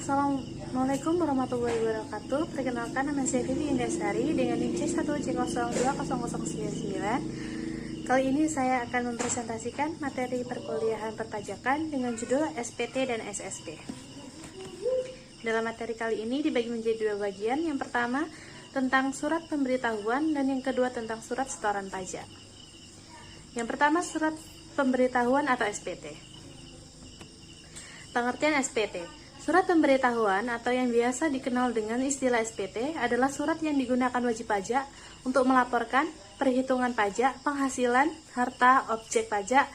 Assalamualaikum warahmatullahi wabarakatuh. Perkenalkan, nama saya Vivi Indasari dengan NIM C1C020099. Kali ini saya akan mempresentasikan materi perkuliahan perpajakan dengan judul SPT dan SSP. Dalam materi kali ini dibagi menjadi dua bagian. Yang pertama tentang surat pemberitahuan dan yang kedua tentang surat setoran pajak. Yang pertama, surat pemberitahuan atau SPT. Pengertian SPT. Surat pemberitahuan atau yang biasa dikenal dengan istilah SPT adalah surat yang digunakan wajib pajak untuk melaporkan perhitungan pajak, penghasilan, harta, objek pajak,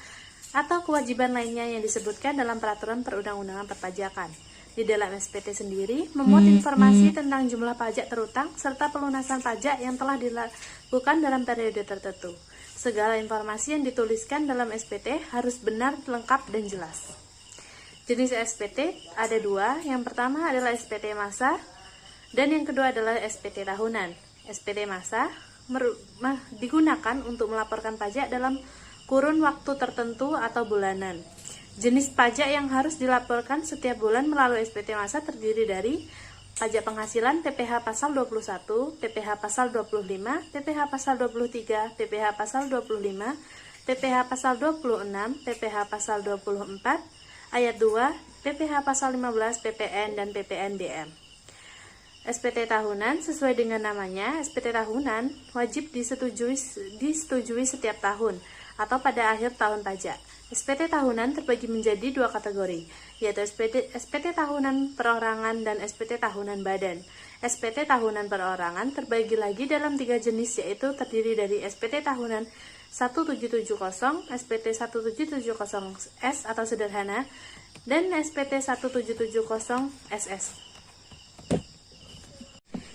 atau kewajiban lainnya yang disebutkan dalam peraturan perundang-undangan perpajakan. Di dalam SPT sendiri memuat informasi tentang jumlah pajak terutang serta pelunasan pajak yang telah dilakukan dalam periode tertentu. Segala informasi yang dituliskan dalam SPT harus benar, lengkap, dan jelas. Jenis SPT ada dua. Yang pertama adalah SPT masa dan yang kedua adalah SPT tahunan. SPT masa digunakan untuk melaporkan pajak dalam kurun waktu tertentu atau bulanan. Jenis pajak yang harus dilaporkan setiap bulan melalui SPT masa terdiri dari pajak penghasilan PPh pasal 21, PPh pasal 25, PPh pasal 23, PPh pasal 25, PPh pasal 26, PPh pasal 24, Ayat 2, PPh pasal 15, PPN, dan PPNBM. SPT tahunan sesuai dengan namanya, SPT tahunan wajib disetujui setiap tahun atau pada akhir tahun pajak. SPT tahunan terbagi menjadi dua kategori, yaitu SPT tahunan perorangan dan SPT tahunan badan. SPT tahunan perorangan terbagi lagi dalam tiga jenis, yaitu terdiri dari SPT tahunan 1770, SPT 1770S atau sederhana, dan SPT 1770 SS.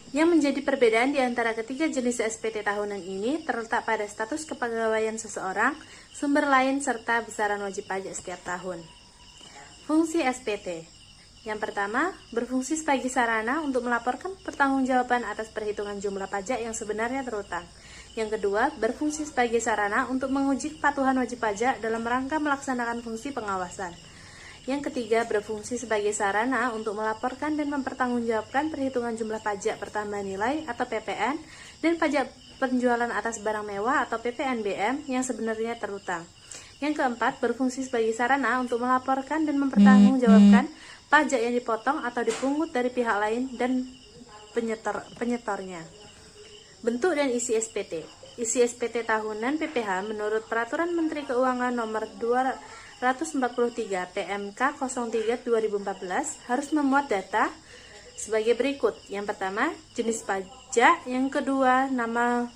Yang menjadi perbedaan di antara ketiga jenis SPT tahunan ini terletak pada status kepegawaian seseorang, sumber lain, serta besaran wajib pajak setiap tahun. Fungsi SPT. Yang pertama, berfungsi sebagai sarana untuk melaporkan pertanggungjawaban atas perhitungan jumlah pajak yang sebenarnya terutang. Yang kedua, berfungsi sebagai sarana untuk menguji kepatuhan wajib pajak dalam rangka melaksanakan fungsi pengawasan. Yang ketiga, berfungsi sebagai sarana untuk melaporkan dan mempertanggungjawabkan perhitungan jumlah pajak pertambahan nilai atau PPN dan pajak penjualan atas barang mewah atau PPNBM yang sebenarnya terutang. Yang keempat, berfungsi sebagai sarana untuk melaporkan dan mempertanggungjawabkan pajak yang dipotong atau dipungut dari pihak lain dan penyetornya. Bentuk dan isi SPT. Isi SPT tahunan PPh menurut Peraturan Menteri Keuangan Nomor 243 PMK 03 2014 harus memuat data sebagai berikut. Yang pertama, jenis pajak. Yang kedua, nama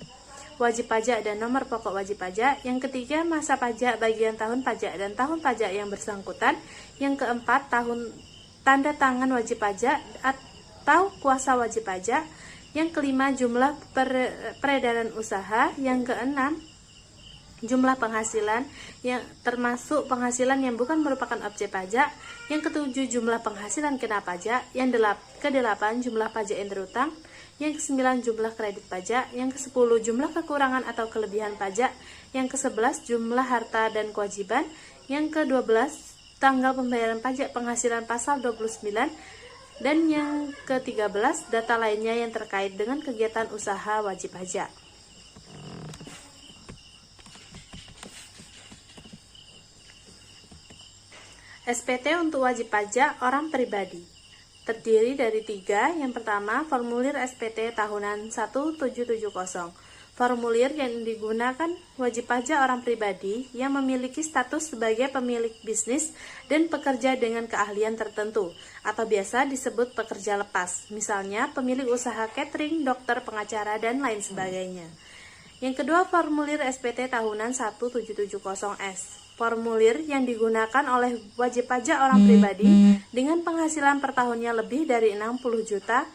wajib pajak dan nomor pokok wajib pajak. Yang ketiga, masa pajak bagian tahun pajak dan tahun pajak yang bersangkutan. Yang keempat, tanda tangan wajib pajak atau kuasa wajib pajak. Yang kelima, jumlah peredaran usaha. Yang keenam, jumlah penghasilan yang termasuk penghasilan yang bukan merupakan objek pajak. Yang ketujuh, jumlah penghasilan kena pajak. Yang kedelapan, jumlah pajak yang terutang. Yang kesembilan, jumlah kredit pajak. Yang kesepuluh, jumlah kekurangan atau kelebihan pajak. Yang kesebelas, jumlah harta dan kewajiban. Yang ke-12, tanggal pembayaran pajak penghasilan pasal 29. Dan yang ke-13, data lainnya yang terkait dengan kegiatan usaha wajib pajak. SPT untuk wajib pajak orang pribadi terdiri dari tiga. Yang pertama, formulir SPT tahunan 1770. Formulir yang digunakan wajib pajak orang pribadi yang memiliki status sebagai pemilik bisnis dan pekerja dengan keahlian tertentu atau biasa disebut pekerja lepas, misalnya pemilik usaha catering, dokter, pengacara, dan lain sebagainya. Yang kedua, formulir SPT tahunan 1770S. Formulir yang digunakan oleh wajib pajak orang pribadi dengan penghasilan per tahunnya lebih dari 60 juta.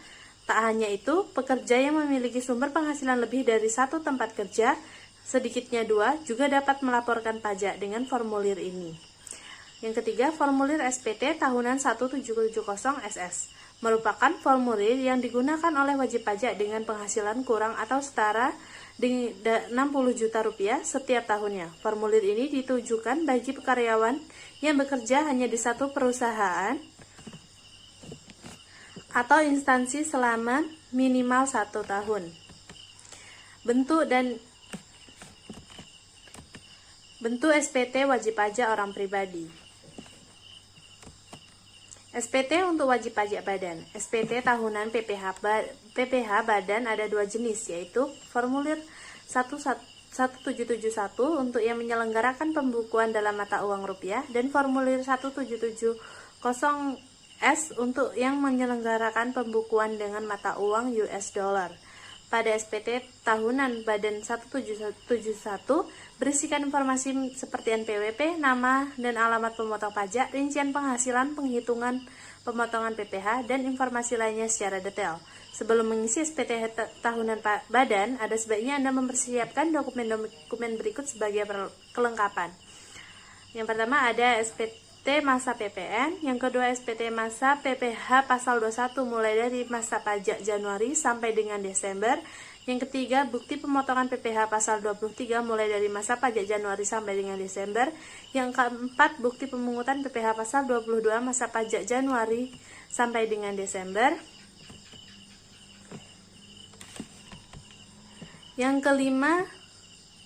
Tak hanya itu, pekerja yang memiliki sumber penghasilan lebih dari satu tempat kerja, sedikitnya 2, juga dapat melaporkan pajak dengan formulir ini. Yang ketiga, formulir SPT tahunan 1770SS merupakan formulir yang digunakan oleh wajib pajak dengan penghasilan kurang atau setara 60 juta rupiah setiap tahunnya. Formulir ini ditujukan bagi karyawan yang bekerja hanya di satu perusahaan atau instansi selama minimal 1 tahun. Bentuk SPT wajib pajak orang pribadi. SPT untuk wajib pajak badan. SPT tahunan PPh badan ada 2 jenis, yaitu formulir 1771 untuk yang menyelenggarakan pembukuan dalam mata uang rupiah dan formulir 1770S untuk yang menyelenggarakan pembukuan dengan mata uang US dollar. Pada SPT tahunan badan 1771 berisikan informasi seperti NPWP, nama dan alamat pemotong pajak, rincian penghasilan, penghitungan pemotongan PPh, dan informasi lainnya secara detail. Sebelum mengisi SPT tahunan badan, ada sebaiknya Anda mempersiapkan dokumen-dokumen berikut sebagai kelengkapan. Yang pertama ada SPT masa PPN, yang kedua SPT masa PPh pasal 21 mulai dari masa pajak Januari sampai dengan Desember, yang ketiga bukti pemotongan PPh pasal 23 mulai dari masa pajak Januari sampai dengan Desember, yang keempat bukti pemungutan PPh pasal 22 masa pajak Januari sampai dengan Desember, yang kelima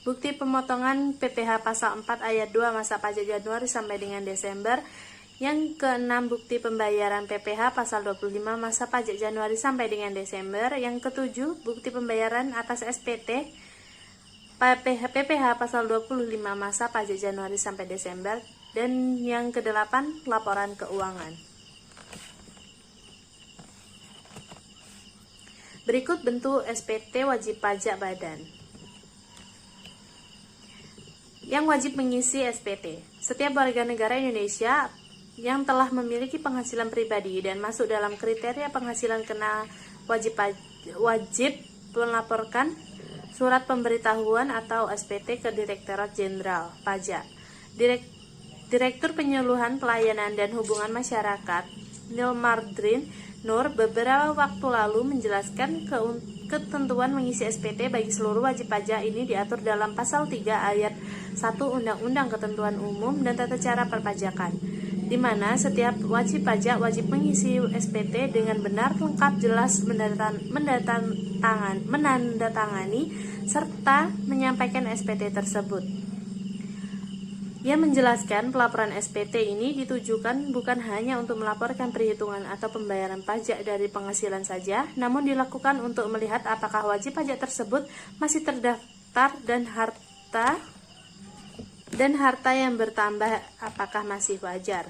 bukti pemotongan PPh pasal 4 ayat 2 masa pajak Januari sampai dengan Desember. Yang keenam bukti pembayaran PPh pasal 25 masa pajak Januari sampai dengan Desember. Yang ketujuh bukti pembayaran atas SPT PPh pasal 25 masa pajak Januari sampai Desember. Dan yang kedelapan laporan keuangan. Berikut bentuk SPT wajib pajak badan. Yang wajib mengisi SPT. Setiap warga negara Indonesia yang telah memiliki penghasilan pribadi dan masuk dalam kriteria penghasilan kena wajib melaporkan surat pemberitahuan atau SPT ke Direktorat Jenderal Pajak. Direktur Penyuluhan Pelayanan dan Hubungan Masyarakat Nilmardrin Nur beberapa waktu lalu menjelaskan ketentuan mengisi SPT bagi seluruh wajib pajak ini diatur dalam pasal 3 ayat 1 Undang-Undang Ketentuan Umum dan Tata Cara Perpajakan, di mana setiap wajib pajak wajib mengisi SPT dengan benar, lengkap, jelas, menandatangani serta menyampaikan SPT tersebut. Ia menjelaskan pelaporan SPT ini ditujukan bukan hanya untuk melaporkan perhitungan atau pembayaran pajak dari penghasilan saja, namun dilakukan untuk melihat apakah wajib pajak tersebut masih terdaftar dan harta yang bertambah apakah masih wajar.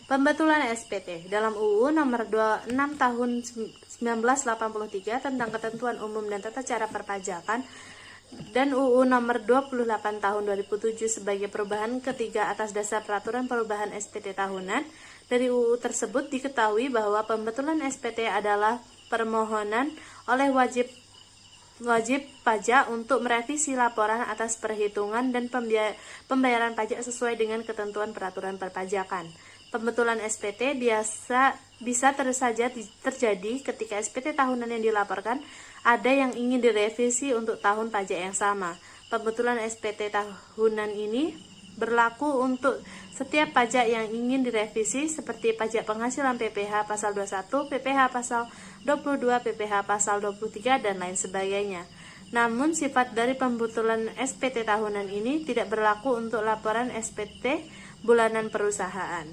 Pembetulan SPT dalam UU nomor 26 tahun 1983 tentang Ketentuan Umum dan Tata Cara Perpajakan dan UU nomor 28 tahun 2007 sebagai perubahan ketiga atas dasar peraturan perubahan SPT tahunan. Dari UU tersebut diketahui bahwa pembetulan SPT adalah permohonan oleh wajib pajak untuk merevisi laporan atas perhitungan dan pembayaran pajak sesuai dengan ketentuan peraturan perpajakan. Pembetulan SPT bisa terus saja terjadi ketika SPT tahunan yang dilaporkan ada yang ingin direvisi untuk tahun pajak yang sama. Pembetulan SPT tahunan ini berlaku untuk setiap pajak yang ingin direvisi seperti pajak penghasilan PPh pasal 21, PPh pasal 22, PPh pasal 23, dan lain sebagainya. Namun sifat dari pembetulan SPT tahunan ini tidak berlaku untuk laporan SPT bulanan perusahaan.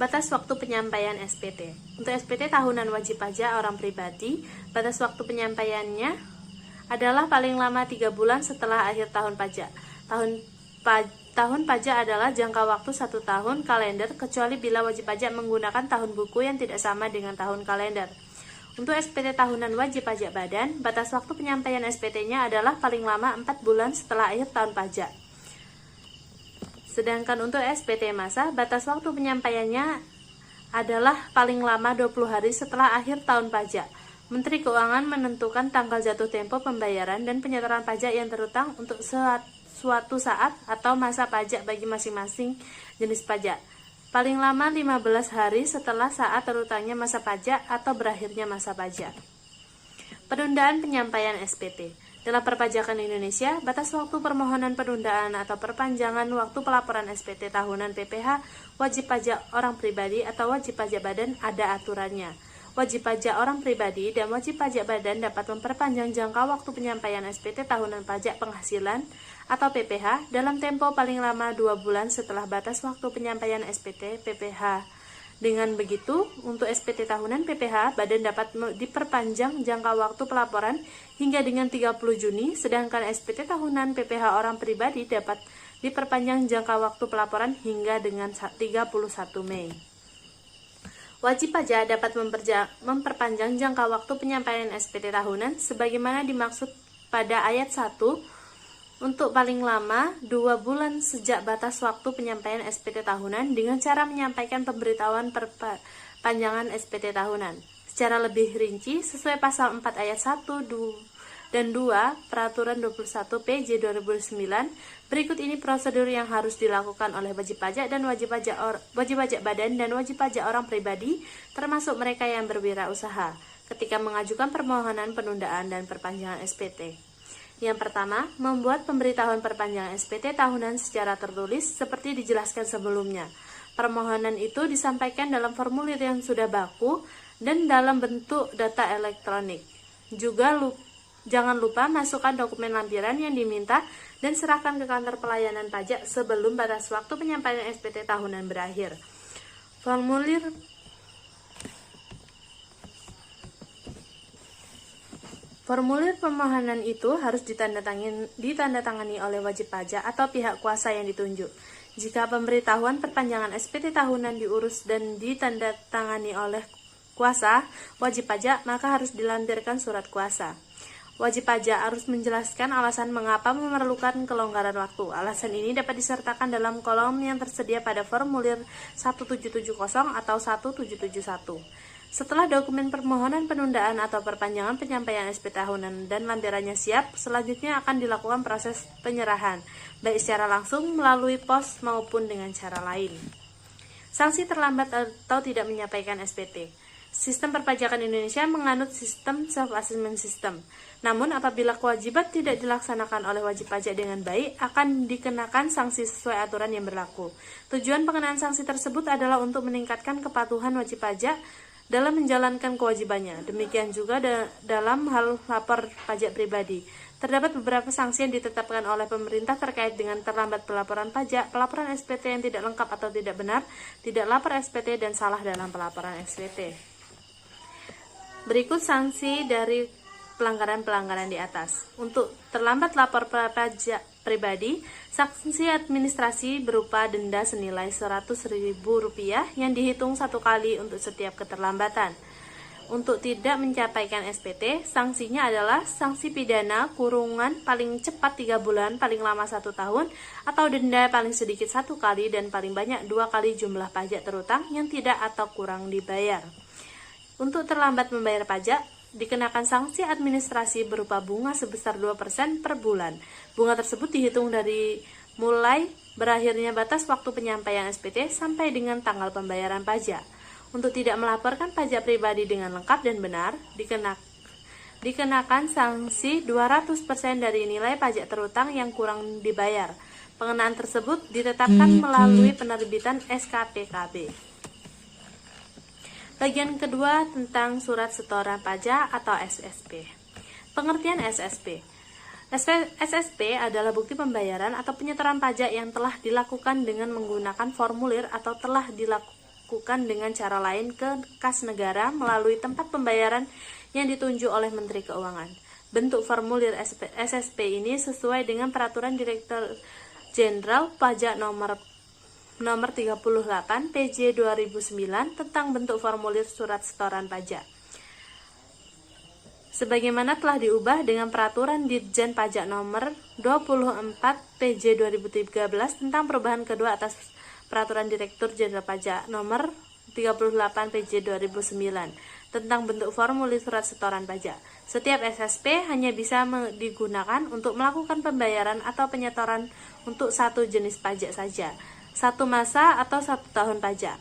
Batas waktu penyampaian SPT. Untuk SPT tahunan wajib pajak orang pribadi, batas waktu penyampaiannya adalah paling lama 3 bulan setelah akhir tahun pajak. Tahun pajak adalah jangka waktu 1 tahun kalender, kecuali bila wajib pajak menggunakan tahun buku yang tidak sama dengan tahun kalender. Untuk SPT tahunan wajib pajak badan, batas waktu penyampaian SPT-nya adalah paling lama 4 bulan setelah akhir tahun pajak. Sedangkan untuk SPT masa, batas waktu penyampaiannya adalah paling lama 20 hari setelah akhir tahun pajak. Menteri Keuangan menentukan tanggal jatuh tempo pembayaran dan penyetoran pajak yang terutang untuk suatu saat atau masa pajak bagi masing-masing jenis pajak. Paling lama 15 hari setelah saat terutangnya masa pajak atau berakhirnya masa pajak. Penundaan penyampaian SPT. Dalam perpajakan Indonesia, batas waktu permohonan penundaan atau perpanjangan waktu pelaporan SPT tahunan PPh wajib pajak orang pribadi atau wajib pajak badan ada aturannya. Wajib pajak orang pribadi dan wajib pajak badan dapat memperpanjang jangka waktu penyampaian SPT tahunan pajak penghasilan atau PPh dalam tempo paling lama 2 bulan setelah batas waktu penyampaian SPT PPh. Dengan begitu, untuk SPT tahunan PPh, badan dapat diperpanjang jangka waktu pelaporan hingga dengan 30 Juni, sedangkan SPT tahunan PPh orang pribadi dapat diperpanjang jangka waktu pelaporan hingga dengan 31 Mei. Wajib pajak dapat memperpanjang jangka waktu penyampaian SPT tahunan sebagaimana dimaksud pada ayat 1 untuk paling lama 2 bulan sejak batas waktu penyampaian SPT tahunan dengan cara menyampaikan pemberitahuan perpanjangan SPT tahunan. Secara lebih rinci, sesuai pasal 4 ayat 1 dan 2 Peraturan 21 PJ 2009, berikut ini prosedur yang harus dilakukan oleh wajib pajak dan wajib pajak badan dan wajib pajak orang pribadi, termasuk mereka yang berwirausaha, ketika mengajukan permohonan penundaan dan perpanjangan SPT. Yang pertama, membuat pemberitahuan perpanjangan SPT tahunan secara tertulis seperti dijelaskan sebelumnya. Permohonan itu disampaikan dalam formulir yang sudah baku dan dalam bentuk data elektronik. Juga jangan lupa masukkan dokumen lampiran yang diminta dan serahkan ke kantor pelayanan pajak sebelum batas waktu penyampaian SPT tahunan berakhir. Formulir permohonan itu harus ditandatangani oleh wajib pajak atau pihak kuasa yang ditunjuk. Jika pemberitahuan perpanjangan SPT tahunan diurus dan ditandatangani oleh kuasa wajib pajak, maka harus dilampirkan surat kuasa. Wajib pajak harus menjelaskan alasan mengapa memerlukan kelonggaran waktu. Alasan ini dapat disertakan dalam kolom yang tersedia pada formulir 1770 atau 1771. Setelah dokumen permohonan penundaan atau perpanjangan penyampaian SPT tahunan dan lampirannya siap, selanjutnya akan dilakukan proses penyerahan, baik secara langsung melalui pos maupun dengan cara lain. Sanksi terlambat atau tidak menyampaikan SPT. Sistem perpajakan Indonesia menganut sistem self-assessment system. Namun apabila kewajiban tidak dilaksanakan oleh wajib pajak dengan baik, akan dikenakan sanksi sesuai aturan yang berlaku. Tujuan pengenaan sanksi tersebut adalah untuk meningkatkan kepatuhan wajib pajak dalam menjalankan kewajibannya. Demikian juga dalam hal lapor pajak pribadi. Terdapat beberapa sanksi yang ditetapkan oleh pemerintah terkait dengan terlambat pelaporan pajak, pelaporan SPT yang tidak lengkap atau tidak benar, tidak lapor SPT, dan salah dalam pelaporan SPT. Berikut sanksi dari pelanggaran-pelanggaran di atas. Untuk terlambat lapor pajak pribadi, sanksi administrasi berupa denda senilai Rp100.000 yang dihitung satu kali untuk setiap keterlambatan. Untuk tidak mencapaikan SPT, sanksinya adalah sanksi pidana kurungan paling cepat 3 bulan, paling lama 1 tahun, atau denda paling sedikit 1 kali dan paling banyak 2 kali jumlah pajak terutang yang tidak atau kurang dibayar. Untuk terlambat membayar pajak, dikenakan sanksi administrasi berupa bunga sebesar 2% per bulan. Bunga tersebut dihitung dari mulai berakhirnya batas waktu penyampaian SPT sampai dengan tanggal pembayaran pajak. Untuk tidak melaporkan pajak pribadi dengan lengkap dan benar, dikenakan sanksi 200% dari nilai pajak terutang yang kurang dibayar. Pengenaan tersebut ditetapkan melalui penerbitan SKPKB. Bagian kedua tentang surat setoran pajak atau SSP. Pengertian SSP. SSP adalah bukti pembayaran atau penyetoran pajak yang telah dilakukan dengan menggunakan formulir atau telah dilakukan dengan cara lain ke kas negara melalui tempat pembayaran yang ditunjuk oleh Menteri Keuangan. Bentuk formulir SSP ini sesuai dengan Peraturan Direktur Jenderal Pajak nomor 38 PJ 2009 tentang bentuk formulir surat setoran pajak. Sebagaimana telah diubah dengan Peraturan Ditjen Pajak nomor 24 PJ 2013 tentang perubahan kedua atas Peraturan Direktur Jenderal Pajak nomor 38 PJ 2009 tentang bentuk formulir surat setoran pajak. Setiap SSP hanya bisa digunakan untuk melakukan pembayaran atau penyetoran untuk satu jenis pajak saja. 1 masa atau 1 tahun pajak.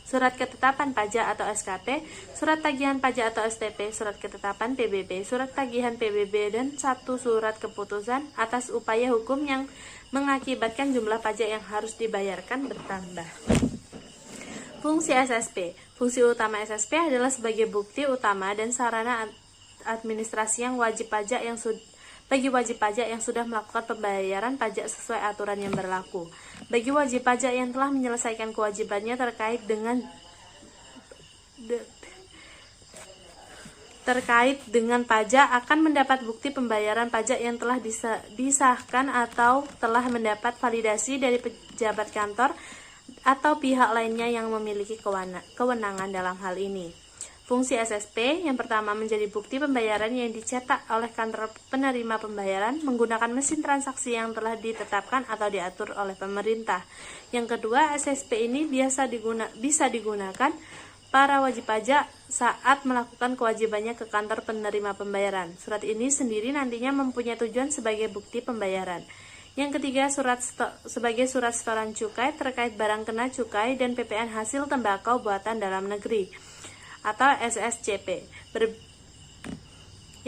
surat ketetapan pajak atau SKP, surat tagihan pajak atau STP, surat ketetapan PBB, surat tagihan PBB, dan 1 surat keputusan atas upaya hukum yang mengakibatkan jumlah pajak yang harus dibayarkan bertambah. Fungsi SSP. Fungsi utama SSP adalah sebagai bukti utama dan sarana administrasi yang wajib pajak bagi wajib pajak yang sudah melakukan pembayaran pajak sesuai aturan yang berlaku. Bagi wajib pajak yang telah menyelesaikan kewajibannya terkait dengan pajak akan mendapat bukti pembayaran pajak yang telah disahkan atau telah mendapat validasi dari pejabat kantor atau pihak lainnya yang memiliki kewenangan dalam hal ini. Fungsi SSP yang pertama menjadi bukti pembayaran yang dicetak oleh kantor penerima pembayaran menggunakan mesin transaksi yang telah ditetapkan atau diatur oleh pemerintah. Yang kedua, SSP ini bisa digunakan para wajib pajak saat melakukan kewajibannya ke kantor penerima pembayaran. Surat ini sendiri nantinya mempunyai tujuan sebagai bukti pembayaran. Yang ketiga, sebagai surat setoran cukai terkait barang kena cukai dan PPN hasil tembakau buatan dalam negeri atau SSCP.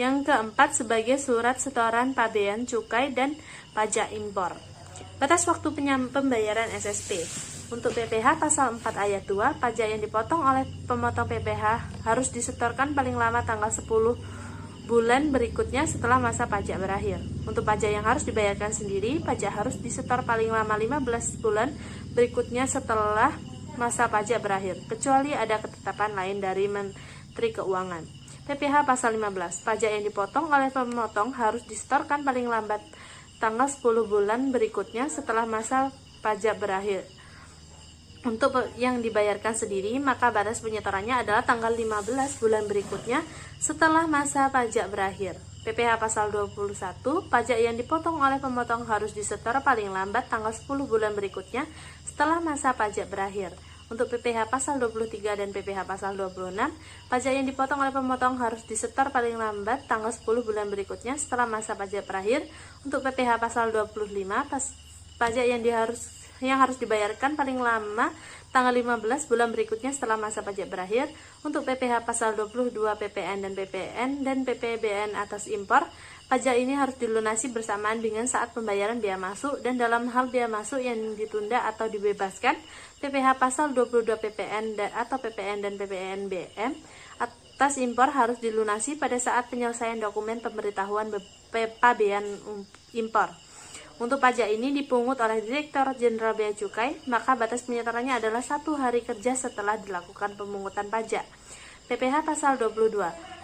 Yang keempat, sebagai surat setoran pabean cukai dan pajak impor. Batas waktu pembayaran SSP. Untuk PPh pasal 4 ayat 2, pajak yang dipotong oleh pemotong PPh harus disetorkan paling lama tanggal 10 bulan berikutnya setelah masa pajak berakhir. Untuk pajak yang harus dibayarkan sendiri, pajak harus disetor paling lama 15 bulan berikutnya setelah masa pajak berakhir, kecuali ada ketetapan lain dari Menteri Keuangan. PPh pasal 15, pajak yang dipotong oleh pemotong harus disetorkan paling lambat tanggal 10 bulan berikutnya setelah masa pajak berakhir. Untuk yang dibayarkan sendiri, maka batas penyetorannya adalah tanggal 15 bulan berikutnya setelah masa pajak berakhir. PPh pasal 21, pajak yang dipotong oleh pemotong harus disetor paling lambat tanggal 10 bulan berikutnya setelah masa pajak berakhir. Untuk PPh pasal 23 dan PPh pasal 26, pajak yang dipotong oleh pemotong harus disetor paling lambat tanggal 10 bulan berikutnya setelah masa pajak berakhir. Untuk PPh pasal 25, pajak yang harus dibayarkan paling lama tanggal 15 bulan berikutnya setelah masa pajak berakhir. Untuk PPh pasal 22, PPN dan PPBN atas impor, pajak ini harus dilunasi bersamaan dengan saat pembayaran biaya masuk, dan dalam hal biaya masuk yang ditunda atau dibebaskan, PPh pasal 22 PPN dan PPNBM atas impor harus dilunasi pada saat penyelesaian dokumen pemberitahuan pabean impor. Untuk pajak ini dipungut oleh Direktur Jenderal Bea Cukai, maka batas penyetorannya adalah 1 hari kerja setelah dilakukan pemungutan pajak. PPh pasal 22.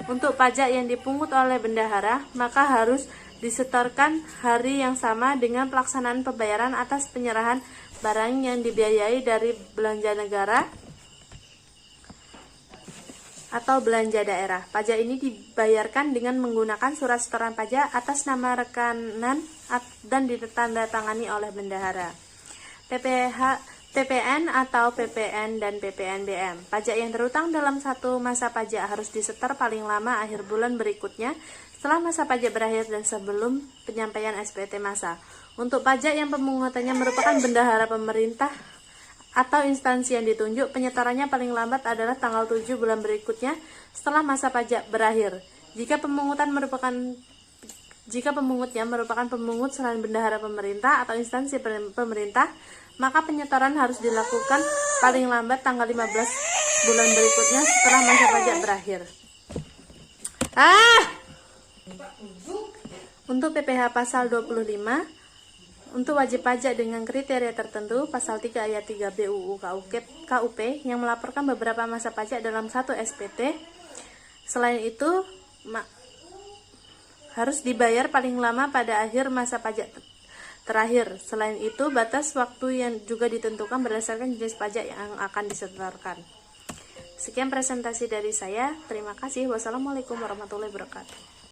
Untuk pajak yang dipungut oleh bendahara, maka harus disetorkan hari yang sama dengan pelaksanaan pembayaran atas penyerahan barang yang dibiayai dari belanja negara atau belanja daerah. Pajak ini dibayarkan dengan menggunakan surat setoran pajak atas nama rekanan dan ditandatangani oleh bendahara. PPN atau PPN dan PPNBM. Pajak yang terutang dalam satu masa pajak harus disetor paling lama akhir bulan berikutnya setelah masa pajak berakhir dan sebelum penyampaian SPT masa. Untuk pajak yang pemungutannya merupakan bendahara pemerintah atau instansi yang ditunjuk, penyetorannya paling lambat adalah tanggal 7 bulan berikutnya setelah masa pajak berakhir. Jika pemungutnya merupakan pemungut selain bendahara pemerintah atau instansi pemerintah, maka penyetoran harus dilakukan paling lambat tanggal 15 bulan berikutnya setelah masa pajak berakhir. Untuk PPh pasal 25, untuk wajib pajak dengan kriteria tertentu, pasal 3 ayat 3 BUU KUP yang melaporkan beberapa masa pajak dalam satu SPT, selain itu harus dibayar paling lama pada akhir masa pajak terakhir. Selain itu, batas waktu yang juga ditentukan berdasarkan jenis pajak yang akan disetorkan. Sekian presentasi dari saya. Terima kasih. Wassalamualaikum warahmatullahi wabarakatuh.